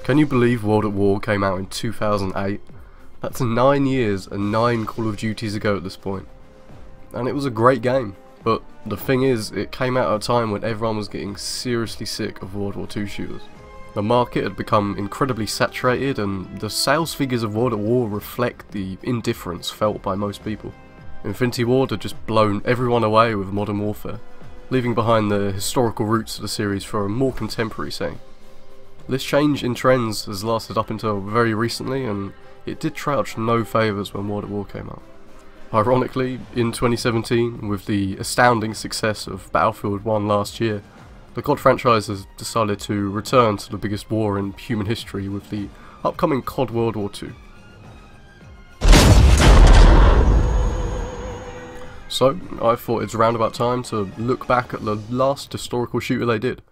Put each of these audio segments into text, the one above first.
Can you believe World at War came out in 2008? That's 9 years and 9 Call of Duties ago at this point. And it was a great game, but the thing is, it came out at a time when everyone was getting seriously sick of World War II shooters. The market had become incredibly saturated, and the sales figures of World at War reflect the indifference felt by most people. Infinity Ward had just blown everyone away with Modern Warfare, leaving behind the historical roots of the series for a more contemporary setting. This change in trends has lasted up until very recently, and it did trouch no favours when World at War came out. Ironically, in 2017, with the astounding success of Battlefield 1 last year, the COD franchise has decided to return to the biggest war in human history with the upcoming COD World War II. So, I thought it's around about time to look back at the last historical shooter they did.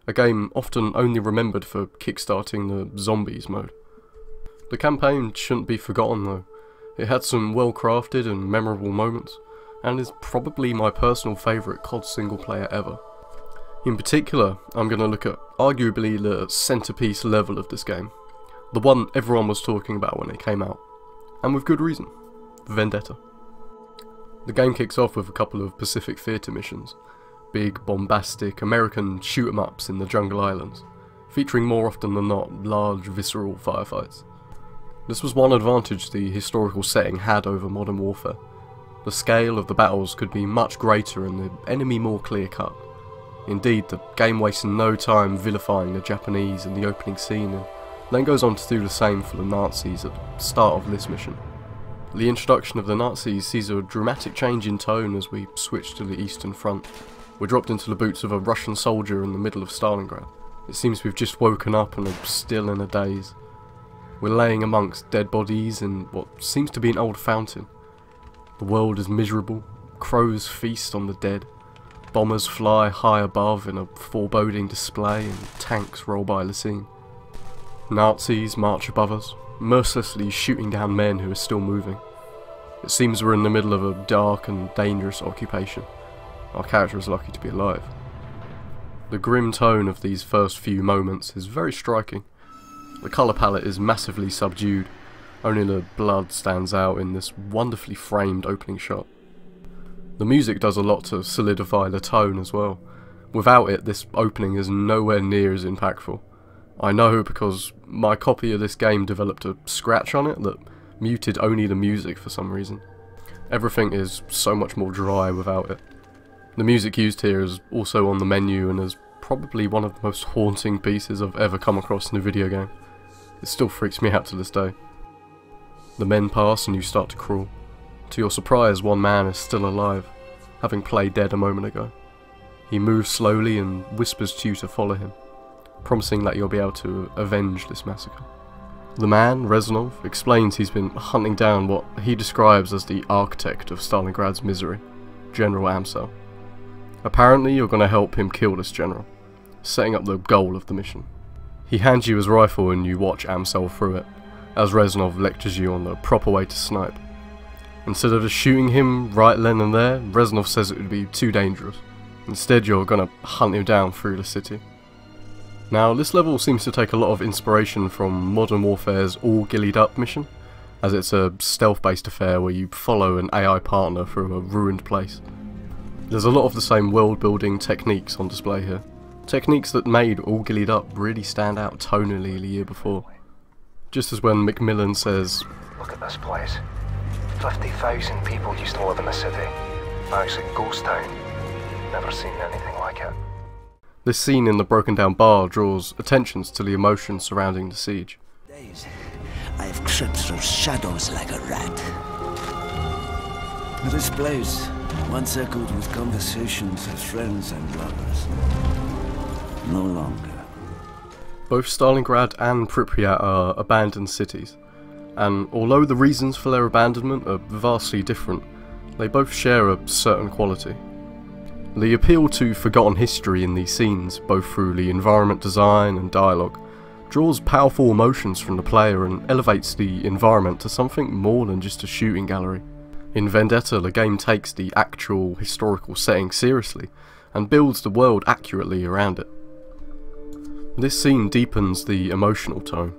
A game often only remembered for kickstarting the zombies mode. The campaign shouldn't be forgotten though. It had some well crafted and memorable moments, and is probably my personal favourite COD single player ever. In particular, I'm going to look at arguably the centrepiece level of this game. The one everyone was talking about when it came out. And with good reason. Vendetta. The game kicks off with a couple of Pacific Theatre missions. Big, bombastic, American shoot-em-ups in the jungle islands, featuring more often than not large, visceral firefights. This was one advantage the historical setting had over Modern Warfare. The scale of the battles could be much greater and the enemy more clear-cut. Indeed, the game wastes no time vilifying the Japanese in the opening scene, and then goes on to do the same for the Nazis at the start of this mission. The introduction of the Nazis sees a dramatic change in tone as we switch to the Eastern Front. We're dropped into the boots of a Russian soldier in the middle of Stalingrad. It seems we've just woken up and are still in a daze. We're laying amongst dead bodies in what seems to be an old fountain. The world is miserable, crows feast on the dead, bombers fly high above in a foreboding display, and tanks roll by the scene. Nazis march above us, mercilessly shooting down men who are still moving. It seems we're in the middle of a dark and dangerous occupation. Our character is lucky to be alive. The grim tone of these first few moments is very striking. The colour palette is massively subdued, only the blood stands out in this wonderfully framed opening shot. The music does a lot to solidify the tone as well. Without it, this opening is nowhere near as impactful. I know because my copy of this game developed a scratch on it that muted only the music for some reason. Everything is so much more dry without it. The music used here is also on the menu and is probably one of the most haunting pieces I've ever come across in a video game. It still freaks me out to this day. The men pass and you start to crawl. To your surprise, one man is still alive, having played dead a moment ago. He moves slowly and whispers to you to follow him, promising that you'll be able to avenge this massacre. The man, Reznov, explains he's been hunting down what he describes as the architect of Stalingrad's misery, General Amsel. Apparently you're going to help him kill this general, setting up the goal of the mission. He hands you his rifle and you watch Amsel through it, as Reznov lectures you on the proper way to snipe. Instead of just shooting him right then and there, Reznov says it would be too dangerous. Instead you're going to hunt him down through the city. Now this level seems to take a lot of inspiration from Modern Warfare's All Gillied Up mission, as it's a stealth-based affair where you follow an AI partner through a ruined place. There's a lot of the same world-building techniques on display here. Techniques that made All Gillied Up really stand out tonally the year before. Just as when Macmillan says, "Look at this place. 50,000 people used to live in the city. Now it's a ghost town. Never seen anything like it." This scene in the broken down bar draws attentions to the emotions surrounding the siege. Days, I've crept through shadows like a rat. This place, once echoed with conversations of friends and lovers, no longer. Both Stalingrad and Pripyat are abandoned cities, and although the reasons for their abandonment are vastly different, they both share a certain quality. The appeal to forgotten history in these scenes, both through the environment design and dialogue, draws powerful emotions from the player and elevates the environment to something more than just a shooting gallery. In Vendetta, the game takes the actual historical setting seriously, and builds the world accurately around it. This scene deepens the emotional tone,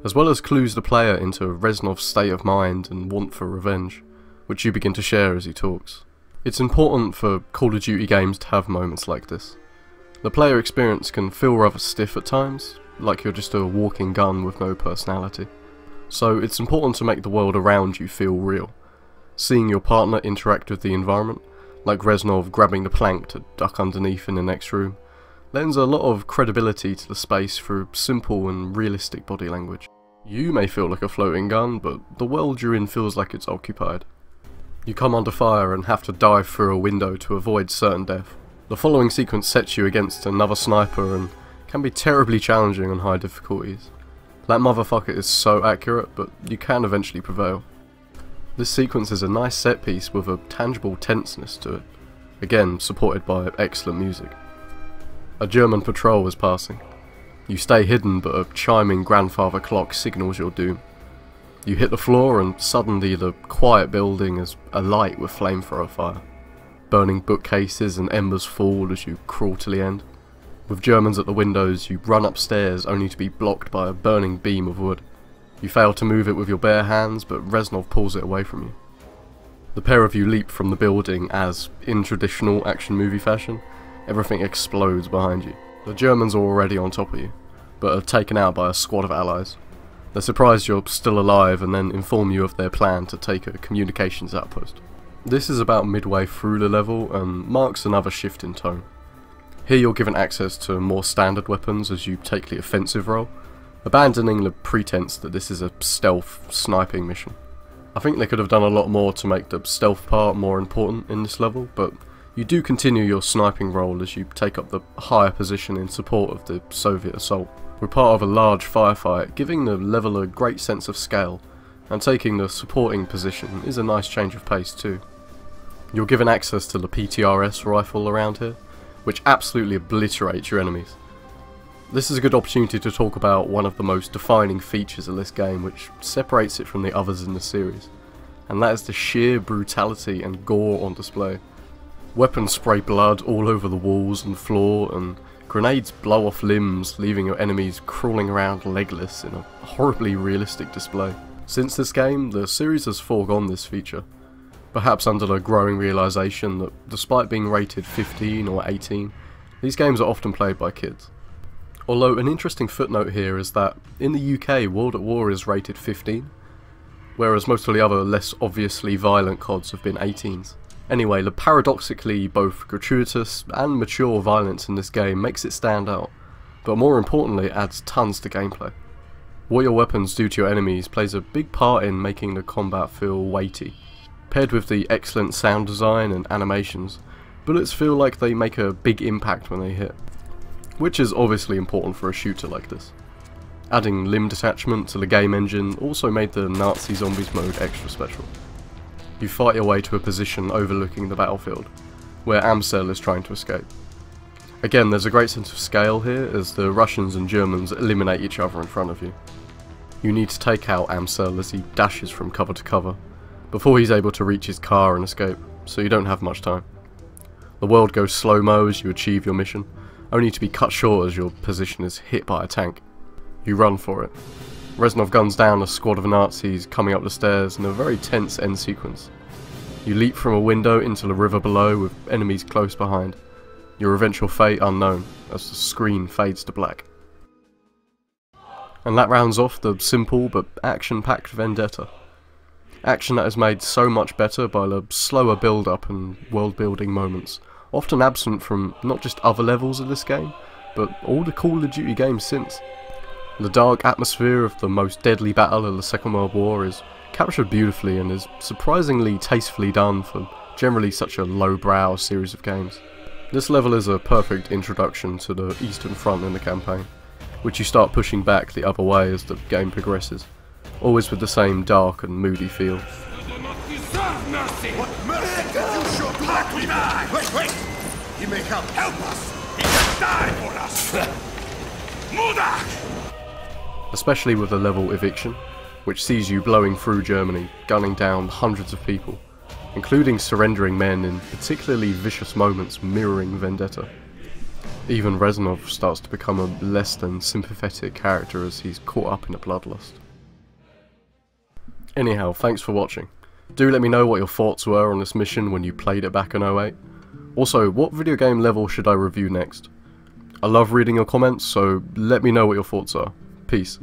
as well as clues the player into Reznov's state of mind and want for revenge, which you begin to share as he talks. It's important for Call of Duty games to have moments like this. The player experience can feel rather stiff at times, like you're just a walking gun with no personality. So it's important to make the world around you feel real. Seeing your partner interact with the environment, like Reznov grabbing the plank to duck underneath in the next room, lends a lot of credibility to the space through simple and realistic body language. You may feel like a floating gun, but the world you're in feels like it's occupied. You come under fire and have to dive through a window to avoid certain death. The following sequence sets you against another sniper and can be terribly challenging on high difficulties. That motherfucker is so accurate, but you can eventually prevail. This sequence is a nice set piece with a tangible tenseness to it, again supported by excellent music. A German patrol is passing. You stay hidden, but a chiming grandfather clock signals your doom. You hit the floor and suddenly the quiet building is alight with flamethrower fire. Burning bookcases and embers fall as you crawl to the end. With Germans at the windows, you run upstairs only to be blocked by a burning beam of wood. You fail to move it with your bare hands, but Reznov pulls it away from you. The pair of you leap from the building as, in traditional action movie fashion, everything explodes behind you. The Germans are already on top of you, but are taken out by a squad of allies. They're surprised you're still alive and then inform you of their plan to take a communications outpost. This is about midway through the level and marks another shift in tone. Here you're given access to more standard weapons as you take the offensive role, abandoning the pretense that this is a stealth sniping mission. I think they could have done a lot more to make the stealth part more important in this level, but you do continue your sniping role as you take up the higher position in support of the Soviet assault. We're part of a large firefight, giving the level a great sense of scale, and taking the supporting position is a nice change of pace too. You're given access to the PTRS rifle around here, which absolutely obliterates your enemies. This is a good opportunity to talk about one of the most defining features of this game, which separates it from the others in the series, and that is the sheer brutality and gore on display. Weapons spray blood all over the walls and floor, and grenades blow off limbs, leaving your enemies crawling around legless in a horribly realistic display. Since this game, the series has foregone this feature, perhaps under the growing realisation that despite being rated 15 or 18, these games are often played by kids. Although an interesting footnote here is that in the UK, World at War is rated 15, whereas most of the other less obviously violent CODs have been 18s. Anyway, the paradoxically both gratuitous and mature violence in this game makes it stand out, but more importantly it adds tons to gameplay. What your weapons do to your enemies plays a big part in making the combat feel weighty. Paired with the excellent sound design and animations, bullets feel like they make a big impact when they hit, which is obviously important for a shooter like this. Adding limb detachment to the game engine also made the Nazi Zombies mode extra special. You fight your way to a position overlooking the battlefield, where Amsel is trying to escape. Again, there's a great sense of scale here as the Russians and Germans eliminate each other in front of you. You need to take out Amsel as he dashes from cover to cover, before he's able to reach his car and escape, so you don't have much time. The world goes slow-mo as you achieve your mission, only to be cut short as your position is hit by a tank. You run for it. Reznov guns down a squad of Nazis coming up the stairs in a very tense end sequence. You leap from a window into the river below with enemies close behind, your eventual fate unknown as the screen fades to black. And that rounds off the simple but action-packed Vendetta. Action that is made so much better by the slower build-up and world-building moments, often absent from not just other levels of this game, but all the Call of Duty games since. The dark atmosphere of the most deadly battle of the Second World War is captured beautifully and is surprisingly tastefully done for generally such a low-brow series of games. This level is a perfect introduction to the Eastern Front in the campaign, which you start pushing back the other way as the game progresses, always with the same dark and moody feel. What mercy did you show to that we die? Wait! He may help us! He can die for us! Muda! Especially with the level Eviction, which sees you blowing through Germany, gunning down hundreds of people, including surrendering men in particularly vicious moments mirroring Vendetta. Even Reznov starts to become a less than sympathetic character as he's caught up in a bloodlust. Anyhow, thanks for watching. Do let me know what your thoughts were on this mission when you played it back in 08. Also, what video game level should I review next? I love reading your comments, so let me know what your thoughts are. Peace.